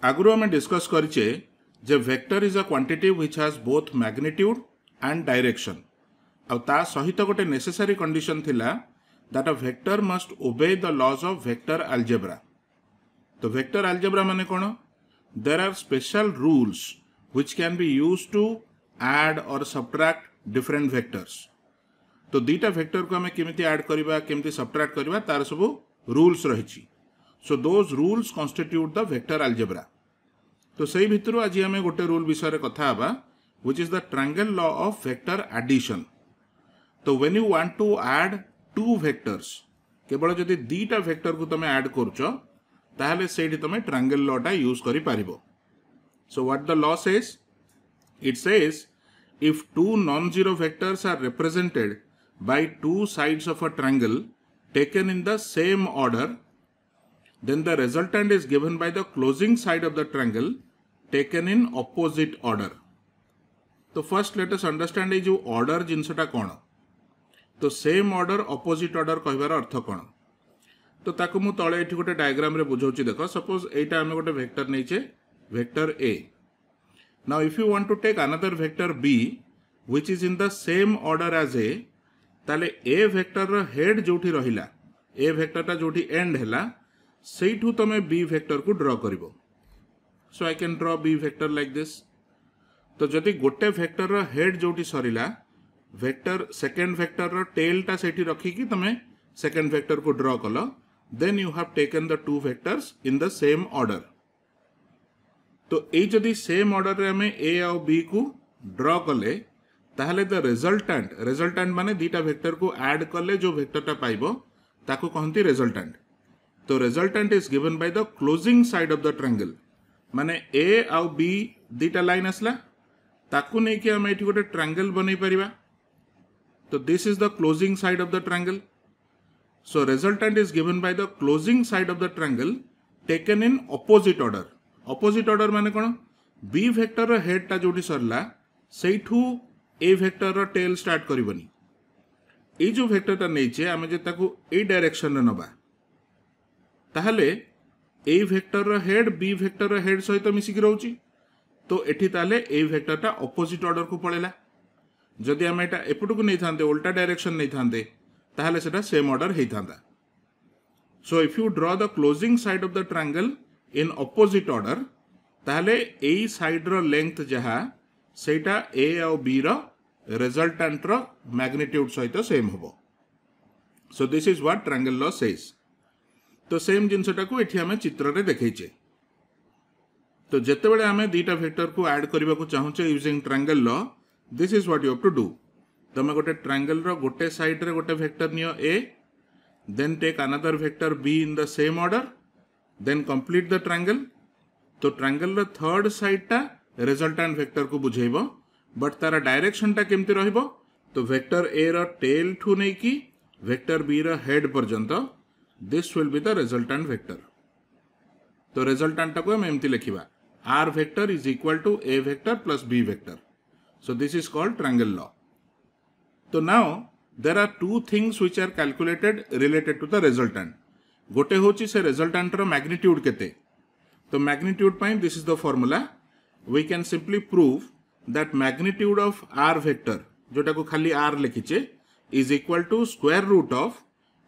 आगु आम डिस्कस करिचे जे vector is a quantity which has both magnitude and direction आ ता सहित गोटे नेसेसरी कंडीशन थिला that a vector must obey the laws of vector algebra. तो वेक्टर अलजेब्रा माने कोन? There are special rules which can be used to add or subtract different vectors. तो दीटा वेक्टर को हमें केमिति ऐड करबा केमिति सब्ट्रैक्ट करबा तार सब रूल्स रहिछि। So those rules constitute the vector algebra. तो सही भितर आज आम गोटे रूल विषय कथा हबा which is the triangle law of vector addition. तो when you want to add two vectors केवल जदि दीटा वेक्टर को तुम ऐड करछो ताहले सेठी तुम ट्रायंगल लॉ टा यूज करि पारिबो। So what the law says? It says if two non-zero vectors are represented by two sides of a triangle taken in the same order, then the resultant is given by the closing side of the triangle taken in opposite order. तो first let us understand ये जो order जिनसटा कौन? तो same order opposite order कहबार अर्थ कौन? तो ताको मु तळे एठी गोटे डायग्राम रे बुझौची देखो। सपोज एटा हमें गोटे वेक्टर नैचे vector A. Now if you want to take another vector B which is in the same order as A, ताले A vector रो head जोठी रहिला, A vector ता जोठी end हैला, सेठू तमे B vector को draw करिवो। So I can draw B vector like this. तो जदि गोटे vector रो head जोठी सरिला, vector second vector रो tail ता सेठी रखी कि तमे second vector को draw कलो, then you have taken the two vectors in the same order. तो ये जदि सेम ऑर्डर रे हमें ए और बी को ड्रॉ कले ताहले द रिजल्टेंट माने दीटा वेक्टर को ऐड कले जो वेक्टरटा पाइबो ताको कहंती रिजल्टेंट। तो resultant is given by the closing side of the triangle. माने ए और बी दीटा लाइन असला ताको नै कि हम एठी गोटे ट्रायंगल बनै परिबा। तो this is the closing side of the triangle. So resultant is given by the closing side of the triangle taken in opposite order. Opposite order माने कोन? बी वेक्टर रो हेड ता जोठी सरला सेठू ए वेक्टर रो टेल स्टार्ट करिवनी। ए जो vector ता नैचे आमे जे ताकू ए direction रे नबा ताहले ए vector रो head B vector रो head सहित मिसिक रहउची। तो एठी ताले ए वेक्टर ता ऑपोजिट ऑर्डर को पळेला। जदि आमे एटा एपुटू को नै थांते उल्टा डायरेक्शन नै थांते ताहले सेटा सेम ऑर्डर हेई थांदा। So if you draw the closing side of the triangle in opposite order ताहले ए साइड रो लेंथ जहा सेटा ए और बी रो रिजल्टेंट रो मैग्नीट्यूड सहित सेम होबो। So this is what triangle law says. तो सेम जिनसटा को एठी हमें चित्र रे देखैचे। तो जेतेबेले हमें दीटा वेक्टर को ऐड करबा को चाहूचे using triangle law, this is what you have to do. तमे गोटे ट्रायंगल रो गोटे साइड रे गोटे वेक्टर नियो A, then take another vector B in the same order, then complete the triangle. तो ट्रायंगल रो थर्ड साइड टा रिजल्टेंट वेक्टर को बुझेइबो, बट तारा डायरेक्शन टा केमति रहिबो? तो वेक्टर ए रो टेल ठू नै कि वेक्टर बी रो हेड पर्यंत this will be the resultant vector. तो रिजल्टेंट को हम एमति लिखिबा R vector is equal to A vector plus B vector. So this is called triangle law. तो now there are two things which are calculated related to the resultant. गोटे होची से resultant रो मैग्नीट्यूड केते। तो मैग्नीट्यूड पाइन this is the formula. We can simply prove that magnitude of R vector जोटा को खाली आर लिखिचे is equal to square root of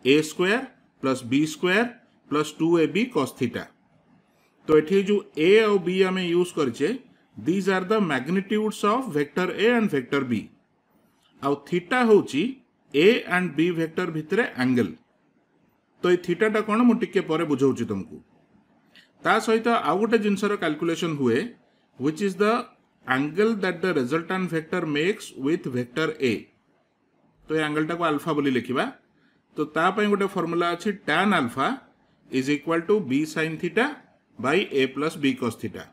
A square plus B square plus 2ab cos theta. तो एठी जो ए और B हमें use करचे these are the magnitudes of vector A and vector B. आउ थीटा होची ए एंड बी वेक्टर भितरे angle. तो ये थीटा टा कोन मु टिके परे बुझौची तुमको। ता सहित आउ गोटे जिनसर कैलकुलेशन हुए which is the angle that the resultant vector makes with vector A. तो ये एंगल टा को अल्फा बोली लिखिबा। तो ता पई गोटे फार्मूला अछि tan alpha is equal to b sin theta by a plus b cos theta.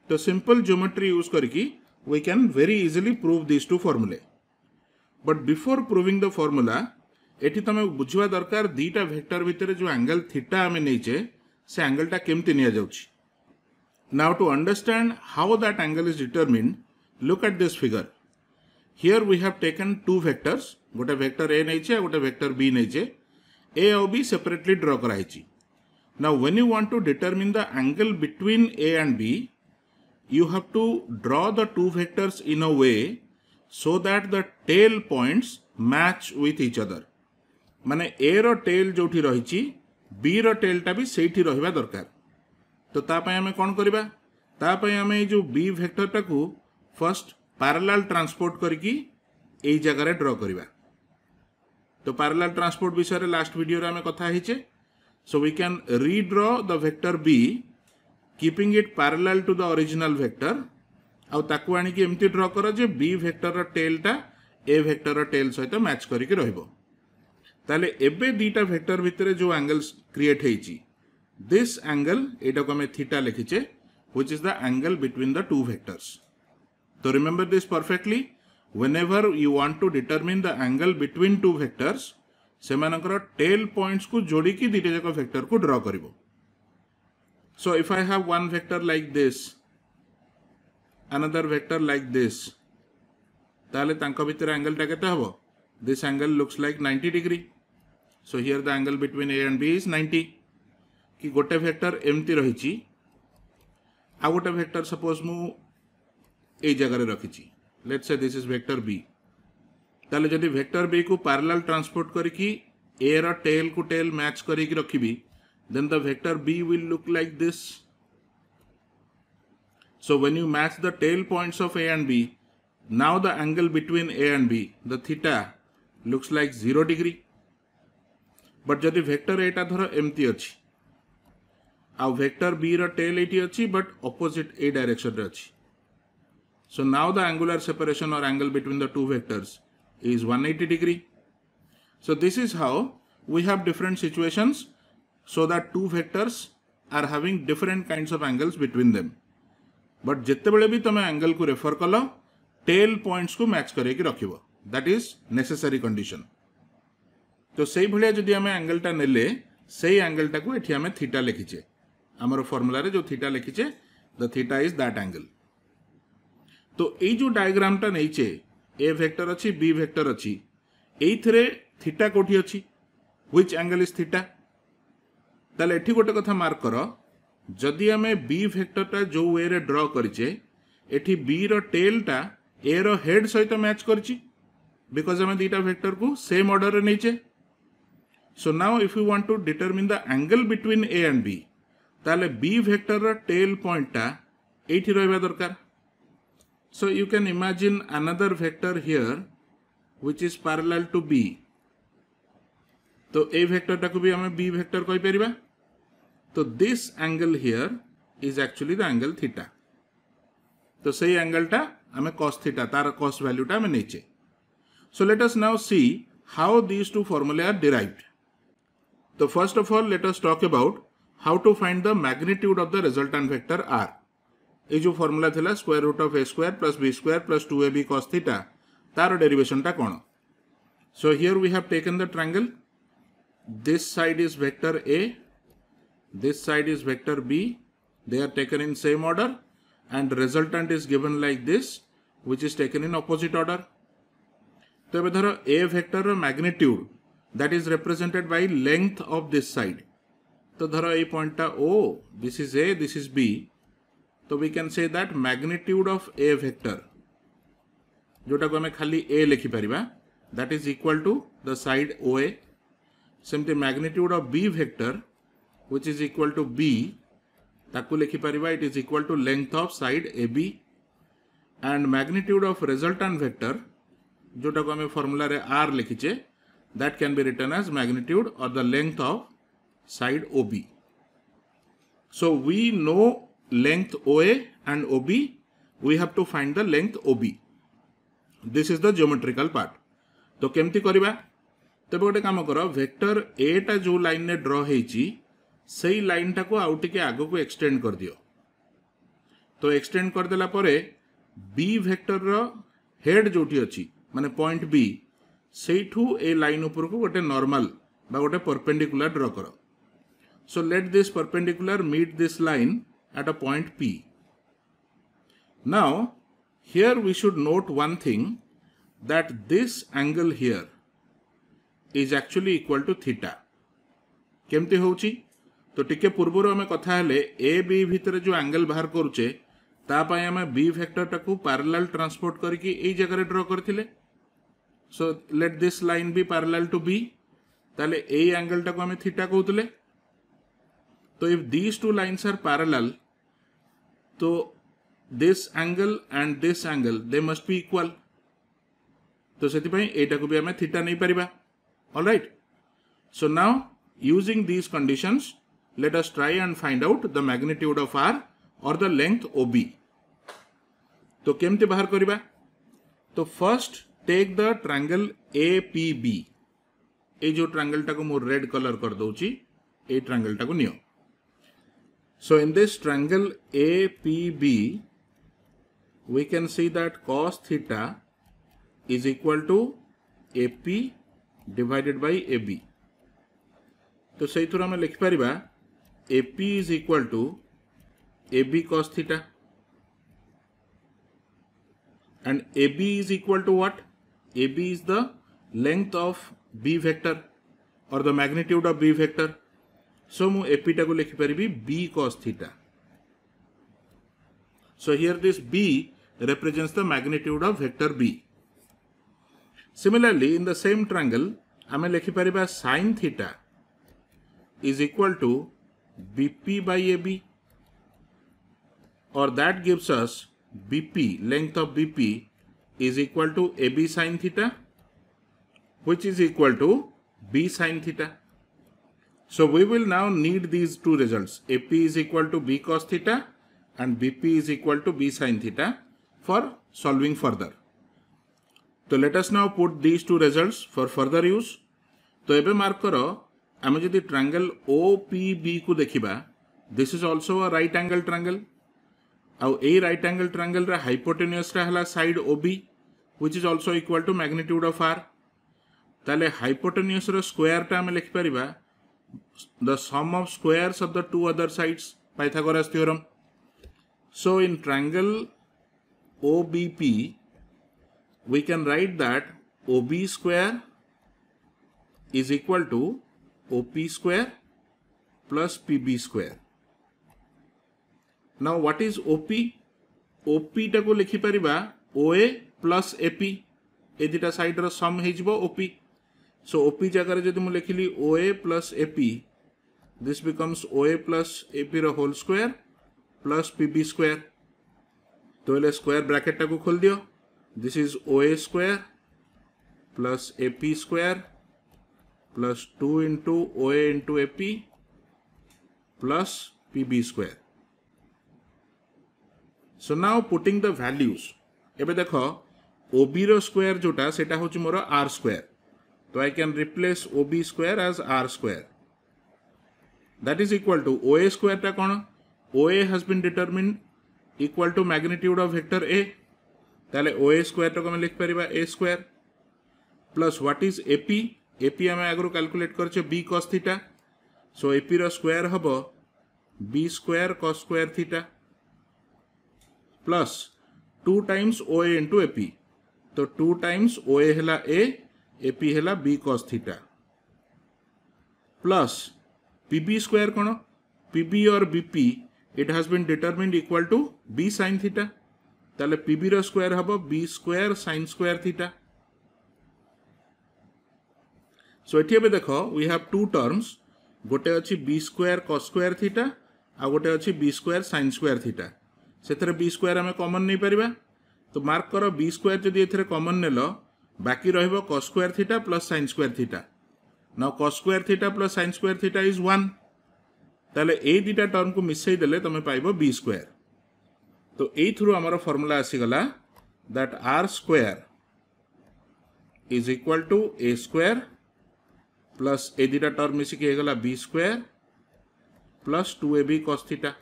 तो सिंपल ज्योमेट्री यूज करके we can very easily prove these two formulae. But before proving the formula एठी तमे बुझवा दरकार दीटा vector भितर जो angle theta हमें नैचे से angle टा केमति निया जाउछि। Now to understand how that angle is determined, look at this figure. Here we have taken two vectors, गोटे वेक्टर ए नैचे गोटे वेक्टर बी नैचे। ए और बी सेपरेटली ड्रॉ कराइछि। Now when you want to determine the angle between A and B, you have to draw the two vectors in a way so that the tail points match with each other. माने A रो tail जोठी रहिची B रो tail टा भी सेठी रहिबा दरकार. तो ता पय हमें कोन करबा? ता पय हमें जो B वेक्टर टा को फर्स्ट पैरेलल ट्रांसपोर्ट करके एई जगह रे ड्रॉ करबा. तो पैरेलल ट्रांसपोर्ट विषय रे लास्ट वीडियो रे हमें कथा हिचे. So we can redraw the vector B keeping it parallel to the original vector. आउ ताकू आनी कि एमती ड्रॉ करो जे B वेक्टर रो टेल टा A वेक्टर रो टेल सहित मैच करिके रहइबो. ताले एबे दीटा वेक्टर भितरे जो एंगल्स क्रिएट हेची, दिस एंगल एटा को हमें theta लिखिचे, which is the angle between the two vectors. So remember this perfectly. Whenever you want to determine the angle between two vectors, सेमानकर टेल पॉइंट्स को जोड़ी की दीटा जाक वेक्टर को ड्रॉ करिवो. So if I have one vector like this, another vector like this, ताले तांका भितर एंगल टा केते हबो? This angle looks like 90 degree. So here the angle between A and B is 90. कि गोटे वेक्टर एमती रहिची, आ गोटे वेक्टर सपोज मु ए जगह रे रखिची. Let's say this is vector B. ताले जदि वेक्टर B को पैरेलल ट्रांसपोर्ट करके A रा टेल को टेल मैच करके रखिबी, then the vector B will look like this. So when you match the tail points of A and B, now the angle between A and B, the theta, looks like 0 degree. But जदि vector A टा धरो एमती अछि, आ vector B रा tell eighty अछि but opposite A direction रे अछि. So now the angular separation or angle between the two vectors is 180 degree. So this is how we have different situations so that two vectors are having different kinds of angles between them. But जिते बड़े भी तमे angle को refer कलो, tell points को match करके रखिबो. That is necessary condition. तो सही भलिया जदि हमें एंगल टा नेले, सही एंगल टा को एठी हमें थीटा लिखिचे. हमर फार्मूला रे जो theta लिखिचे, the theta is that angle. तो एई जो डायग्राम टा नैचे, A वेक्टर अछि, B वेक्टर अछि, एइथरे थीटा कोठी अछि, which angle is theta? ताले एठी गोटे कथा मार्क करो, जदि हमें B वेक्टर टा जो वे रे ड्रॉ करिचे, एठी B रो टेल टा A रो हेड सहित मैच करछि, because हमें दीटा वेक्टर को सेम ऑर्डर रे नैचे. So now if you want to determine the angle between A and B, ताले B वेक्टर रो टेल पॉइंट टा एठी रहबा दरकार. So you can imagine another vector here which is parallel to B. तो A vector टाको भी हमें B vector कहि परिबा. तो this angle here is actually the angle theta. तो सही एंगल टा हमें cos theta, तार cos value टा हमें नीचे. So let us now see how these two formulae are derived. So first of all, let us talk about how to find the magnitude of the resultant vector R. ये जो formula थिला square root of A square plus B square plus 2AB cos theta, तार derivation टा कोन? So here we have taken the triangle. This side is vector A, this side is vector B. They are taken in same order and resultant is given like this, which is taken in opposite order. तो एबे धरो A vector row magnitude that is represented by length of this side. तो धरो ए point टा O, this is A, this is B. तो we can say that magnitude of A vector, जोटा को हमें खाली A लिखि परिबा, that is equal to the side OA. सेमते magnitude of B vector, which is equal to B, ताकू लिखि परिबा, it is equal to length of side AB. And magnitude of resultant vector, जोटा को हमें फॉर्मूला रे R लिखिचे, that can be written as magnitude or the length of side OB. So we know length OA and OB, we have to find the length OB. This is the geometrical part. तो केमती करिबा? तबे गोटे काम करो, vector A टा जो line ने ड्रॉ हेची, सही लाइन टा को आउ टिके आगो को एक्सटेंड कर दियो. तो एक्सटेंड कर देला परे B वेक्टर रो हेड जोटी अछि, माने पॉइंट B, सेठू ए लाइन ऊपर को गोटे नॉर्मल बा गोटे परपेंडिकुलर ड्रॉ करो. So let this perpendicular meet this line at a point P. Now here we should note one thing, that this angle here is actually equal to theta. केमती होउची? तो टिके पूर्वर आम कथा हेले ए बी भितर जो एंगल बाहर करुचे तापाई आम बी वेक्टर टाकू पैरेलल ट्रांसपोर्ट करके एई जगह ड्रॉ करथिले। So let this line be parallel to B, ताले एई एंगल टाकू आम थीटा कहउतले। तो if these two lines are parallel तो this angle and this angle they must be equal. तो सेति पई एटा को भी आम थीटा नहीं परिबा। Alright, so now using these conditions let us try and find out the magnitude of r or the length OB। तो केमते बाहर करिबा? तो first take the triangle APB। ए जो ट्रायंगल टाको मो रेड कलर कर दउची, ए ट्रायंगल टाको नियो। So in this triangle APB we can see that cos theta is equal to AP divided by AB। तो सही थोड़ा में लिख Paribas AP is equal to AB cos theta and AB is equal to what? AB is the length of B vector or the magnitude of B vector। So मु AP टाको लिख पारिबी B cos theta। So here this B represents the magnitude of vector B। Similarly in the same triangle आमे लिखि Paribas sin theta is equal to BP by AB, or that gives us BP, length of BP is equal to AB sin theta, which is equal to B sin theta। So we will now need these two results, AP is equal to B cos theta and BP is equal to B sin theta for solving further। So let us now put these two results for further use। तो एबे mark करो आमे जदि triangle OPB को देखिबा, this is also a right angle triangle. आउ ए right angle triangle रा हाइपोटेन्यूस रा हला side OB which is also equal to magnitude of r। ताले हाइपोटेन्यूस रो स्क्वायर टा आमे लिख परिबा the sum of squares of the two other sides, Pythagoras theorem. So in triangle OBP we can write that OB square is equal to OP square plus PB square। Now what is OP? OP टाको लिखि परिबा OA plus AP, ए दिटा side रो sum हे जिवो OP। सो OP जगह जदि मु लिखिली OA plus AP, this becomes OA plus AP रो whole square plus PB square. तो एले स्क्वायर ब्रैकेट टाको खोल दियो, this is OA square plus AP square plus 2 into OA into AP plus PB square। So now putting the values, एबे देखो OB रो square जोटा सेटा होची मोर R square, तो I can replace OB square as R square। That is equal to OA square टा कोन? OA has been determined equal to magnitude of vector A, ताले OA square टा को मैं लिख परिबा A square plus what is AP? AP आम आगु calculate करछे B cos theta। सो AP रो स्क्वायर हबो B square cos square theta plus 2 times OA into AP। तो 2 times OA हेला A, AP हेला B cos theta प्लस PB square कोन? PB और BP it has been determined equal to B sin theta, ताले PB रो square हबो B square sin square theta। सो एठी एबे देखो वी हैव टू टर्म्स, गोटे अछि B square cos square theta आ गोटे अछि B square sin square theta. सेथरे B स्क्वायर हमें कॉमन नहीं परिबा, तो मार्क करो B स्क्वायर जदि एथरे कॉमन नेलो बाकी रहइबो cos square theta plus sin square theta. Now cos square theta plus sin square theta is 1, ताले ए दिटा टर्म को मिसई देले तमे पाइबो B स्क्वायर। तो ए थ्रू हमर फार्मूला आसी गला that R square is equal to A square plus ए दिटा टर्म मिसिक हेगला B square plus 2AB cos theta.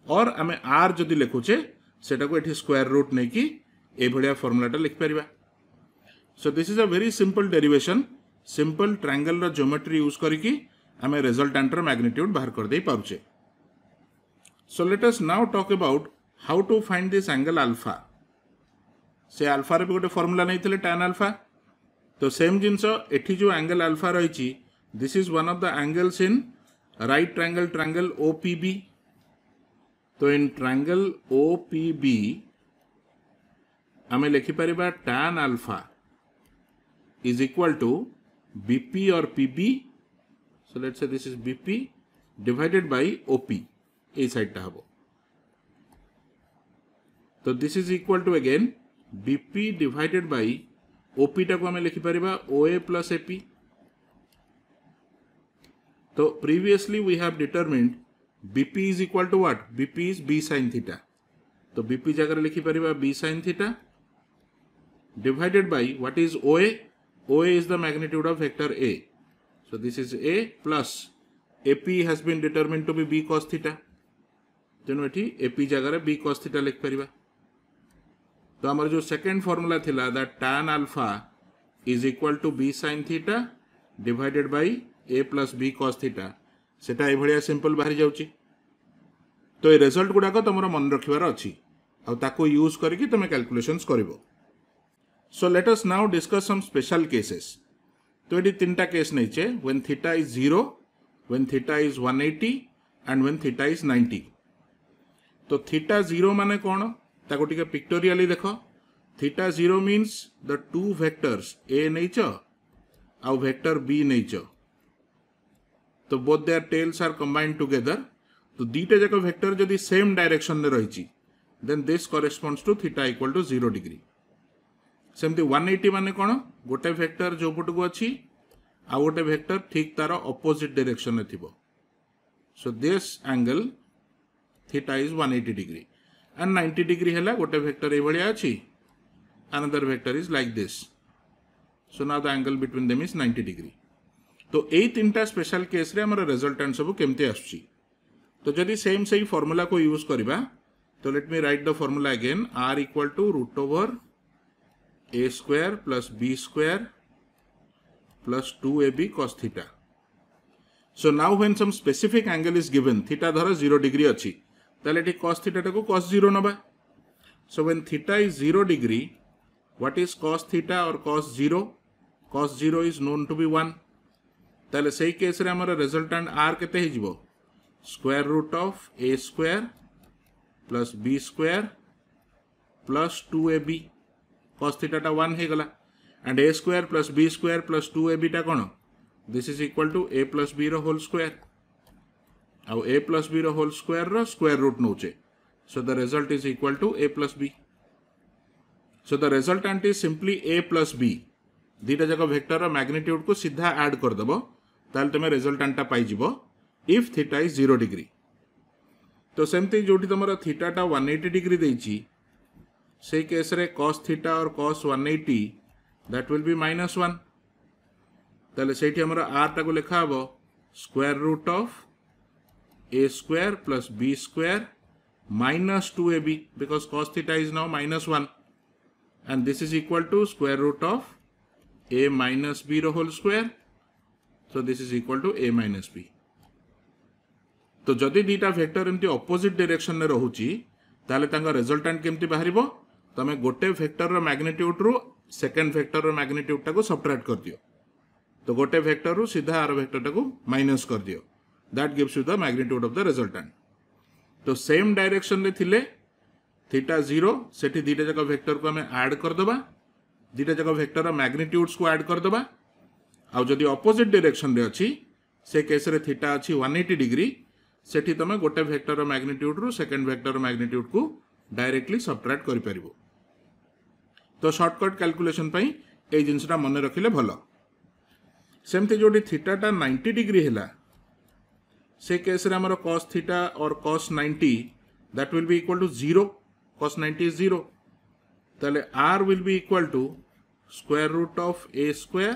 और आमे R जदि लिखुचे सेटा को एठी स्क्वायर रूट नै कि ए भलिया फार्मूलाटा लिख परिबा। So this is a very simple derivation, simple triangle रो ज्योमेट्री यूज करिकि आमे रिजल्टेंट रो मैग्नीट्यूड बाहर कर दे पाउचे। So let us now talk about how to find this angle alpha. से अल्फा रे गोटे फार्मूला नै थिले tan अल्फा, तो सेम जिनस एठी जो एंगल अल्फा रही This is one of the angles in right triangle OPB. तो in triangle OPB आमे लिखि परिबा tan alpha is equal to BP or PB. So let's say this is BP divided by OP. A side ta habo. So this is equal to again BP divided by OP टा को आमे लिखि परिबा OA plus AP. So previously we have determined BP is equal to what? BP is B sin theta. तो BP जगह लिखि परिबा B sin theta divided by what is OA? OA is the magnitude of vector A. So this is A plus AP has been determined to be B cos theta. तेणु एठी AP जगह B cos theta लिख परिबा. तो हमारा जो second formula थिला that tan alpha is equal to B sin theta divided by A plus B cos theta सेटा ए भलिया simple बाहरी जाउची. तो ए रिजल्ट गुडाक तुमरा मन रखिबार अछि आ ताको यूज करके तुम कैलकुलेशंस करिवो. So let us now discuss some special cases. तो एटी तीनटा केस नैचे when theta is 0, when theta is 180 and when theta is 90. तो थीटा 0 माने कोन ताको टिके पिक्टोरियली देखो. Theta 0 means the two vectors A नैच आ वेक्टर B नैच. तो both their tails are combined together. तो दीटा जाक वेक्टर जदि सेम डायरेक्शन में रही then this corresponds to theta equal to 0 degree. सेमती 180 माने कोन गोटे वेक्टर जो पट को अच्छी आ गोटे वेक्टर ठीक तार ऑपोजिट डायरेक्शन में थिबो. So this angle theta is 180 degree and 90 degree हैला गोटे वेक्टर ए भलिया अछि another vector is like this. So now the angle between them is 90 degree. तो ए तीनटा स्पेशल केस रे हमर रिजल्टेंट सब केमते आछी. तो जदि सेम सही फॉर्मूला को यूज करबा तो let me write the formula again. r equal to root over a square plus b square plus 2ab cos theta. So now when some specific angle is given theta धर 0 degree अछि ताले एटी cos theta को cos 0 नबा. सो when theta is 0 degree what is cos theta और cos 0? cos 0 is known to be 1. ताले सही केस रे हमर रिजल्टेंट r केते हे जिवो square root of a square plus b square plus 2ab cos theta टा 1 हे गला and a square plus b square plus 2ab टा कोन this is equal to a plus b रो होल स्क्वायर आ a प्लस b रो whole square रो square root नोचे. So the result is equal to a plus b. So the resultant is simply a plus b. दीटा जाक vector रो magnitude को सीधा add कर दबो ताल तमे रिजल्टेंट टा पाई जिवो इफ थीटा इज 0 डिग्री. तो सेमती जोटी तुमरा थीटा टा 180 डिग्री देइची से केस रे cos थीटा और cos 180 दैट विल बी -1. ताले सेठी हमरा r टा को लिखा हबो square root of a square plus b square minus 2ab because cos theta is now -1 and this is equal to square root of a minus b रो whole square. So this is equal to a minus b. तो जदि दीटा vector एमती opposite direction में रहूची ताले तांका resultant केमती बाहरिबो तमे गोटे वेक्टर रो मैग्नीट्यूड रो सेकंड वेक्टर रो मैग्नीट्यूड टाको सबट्रैक्ट कर दियो. तो गोटे वेक्टर रो सीधा आर वेक्टर टाको माइनस कर दियो. That gives you the magnitude of the resultant. तो सेम डायरेक्शन में थिले थीटा 0 सेठी दीटा जाक वेक्टर को हमें ऐड कर दबा. दीटा जाक वेक्टर रो मैग्नीट्यूड्स को ऐड कर दबा. आ जदि ऑपोजिट डायरेक्शन रे अछि से केस रे थीटा अछि 180 डिग्री सेठी तमे गोटे वेक्टर रो मैग्नीट्यूड रो सेकंड वेक्टर रो मैग्नीट्यूड को डायरेक्टली सबट्रैक्ट करि परिबो. तो शॉर्टकट कैलकुलेशन पई ए जिंसटा मन रखिले भलो. सेमते जोडी थीटा टा 90 डिग्री हैला से केस रे हमर cos थीटा और cos 90 that will be equal to 0. cos 90 इज 0. ताले r will be equal to square root of a square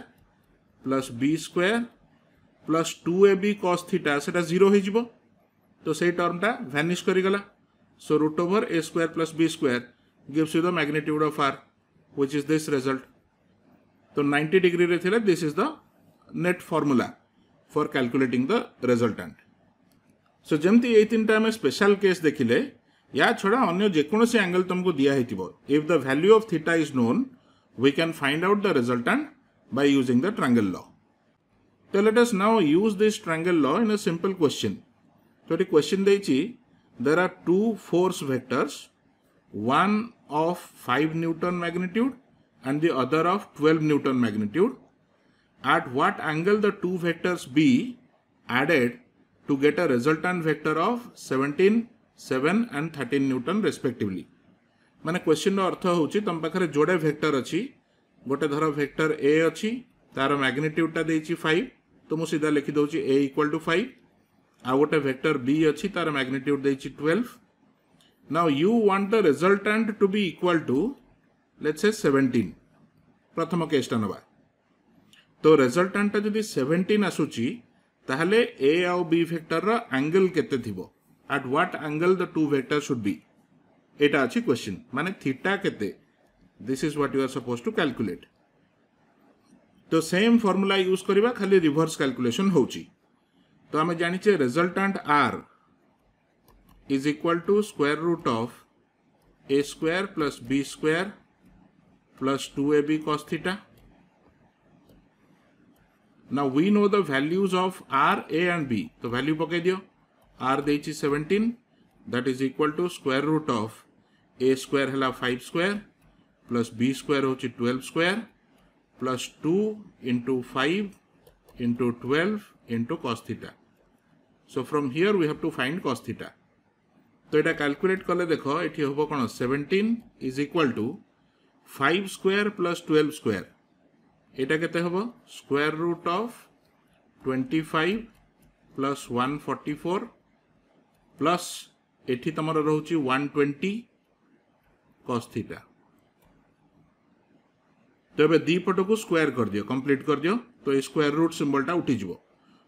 plus b square plus 2ab cos theta सेटा 0 हो जिवो. तो से टर्म टा वैनिश करी गला. So root over a square plus b square gives you the magnitude of r which is this result. तो 90 degree रे थिले this is the net formula for calculating the resultant. सो जेमती ए तीनटा में स्पेशल केस देखिले या छड़ा अन्य जेकोसी एंगल तुमको दिया हेतिबो if the value of theta is known we can find out the resultant by using the triangle law. So let us now use this triangle law in a simple question. So the question देइछि, there are two force vectors, one of 5 Newton magnitude and the other of 12 Newton magnitude. At what angle the two vectors be added to get a resultant vector of 17, 7 and 13 Newton respectively. माने question अर्थ होची तम पाखरे जोड़े vector अछि, गोटे धर vector a अछि, तार मैग्नीट्यूड टा देछि 5, तो मु सीधा लिखि दउची a इक्वल टू 5. आ गोटे वेक्टर b अछि, तार मैग्नीट्यूड देछि 12. Now you want the resultant to be equal to let's say 17. प्रथम केसटा नबा. तो रिजल्टेंट टा जदि 17 आसुची ताहले a आउ b वेक्टर रा एंगल केते थिबो, at what angle the two vector should be. एटा अछि क्वेश्चन, माने थीटा केते. This is what you are suppose to calculate. तो सेम फार्मूला यूज करिबा, खाली रिवर्स कैलकुलेशन होउची. तो हमें जानिचे resultant r is equal to square root of a square plus b square plus 2ab cos theta. Now we know the values of r, a and b. तो value पके दियो. r देछि 17, that is equal to square root of a square हला 5 square plus b square होछि 12 square plus 2 into 5 into 12 into cos theta. So from here we have to find cos theta. तो एटा calculate कले देखो एठी होबो कोन 17 is equal to 5 square plus 12 square. एटा केते होबो square root of 25 plus 144 plus एठी तमरा रहउची 120 cos theta. तो एबे दी पट को स्क्वायर कर दियो, कंप्लीट कर दियो, तो ए स्क्वायर रूट सिंबल टा उठी जिवो.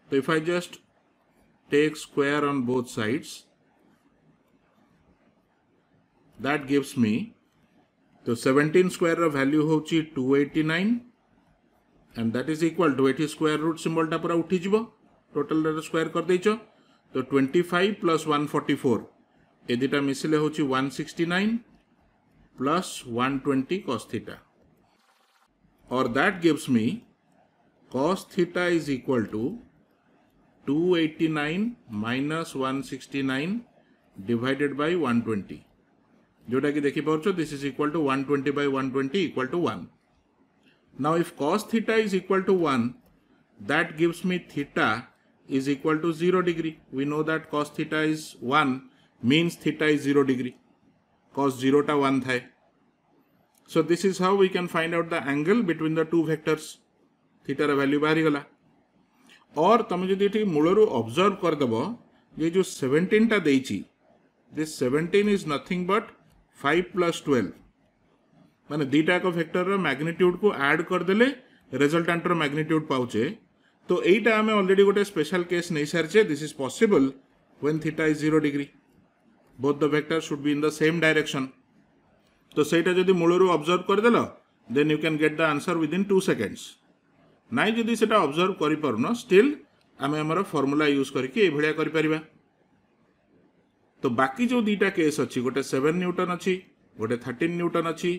तो if I just take square on both sides, that gives me, तो 17 स्क्वायर रा वैल्यू होची 289 and that is equal to एठी स्क्वायर रूट सिंबल टा पूरा उठी जिवो, टोटल रे स्क्वायर कर देइचो. तो 25 प्लस 144 ए दिटा मिसिले होची 169 plus 120 cos theta, or that gives me cos theta is equal to 289 minus 169 divided by 120, जोटा कि देखि पाउछो this is equal to 120 by 120 equal to 1. Now if cos theta is equal to 1, that gives me theta is equal to 0 degree. We know that cos theta is 1 means theta is 0 degree. Cos 0 ta 1 थाए. So this is how we can find out the angle between the two vectors. Theta रा value बाहरी गला. और तुम जदि एठी मूलरू observe कर दबो, ये जो 17 टा देइची, this 17 is nothing but 5 plus 12. माने दीटा को वेक्टर रा मैग्नीट्यूड को ऐड कर देले रिजल्टेंट रा मैग्नीट्यूड पाउचे. तो एटा हमें ऑलरेडी गोटे स्पेशल केस नै सारचे. This is possible when theta is 0 degree. both the vectors should be in the same direction. तो सेटा जदि मूलरू ऑब्जर्व कर देलो, then you can get the answer within 2 seconds. नाइ जदि सेटा ऑब्जर्व करि परनो, स्टिल आमे हमर फार्मूला यूज करके ए भलिया करि परिबा. तो बाकी जो दीटा केस अछि, गोटे 7 न्यूटन अछि, गोटे 13 न्यूटन अछि,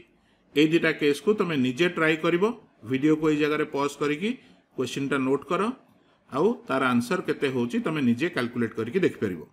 ए दीटा केस को तमे निजे ट्राई करिवो. वीडियो को ए जगह रे पॉज करिकि क्वेश्चन टा नोट करो, आउ तार आंसर केते होची तमे निजे कैलकुलेट करके देख परिबो.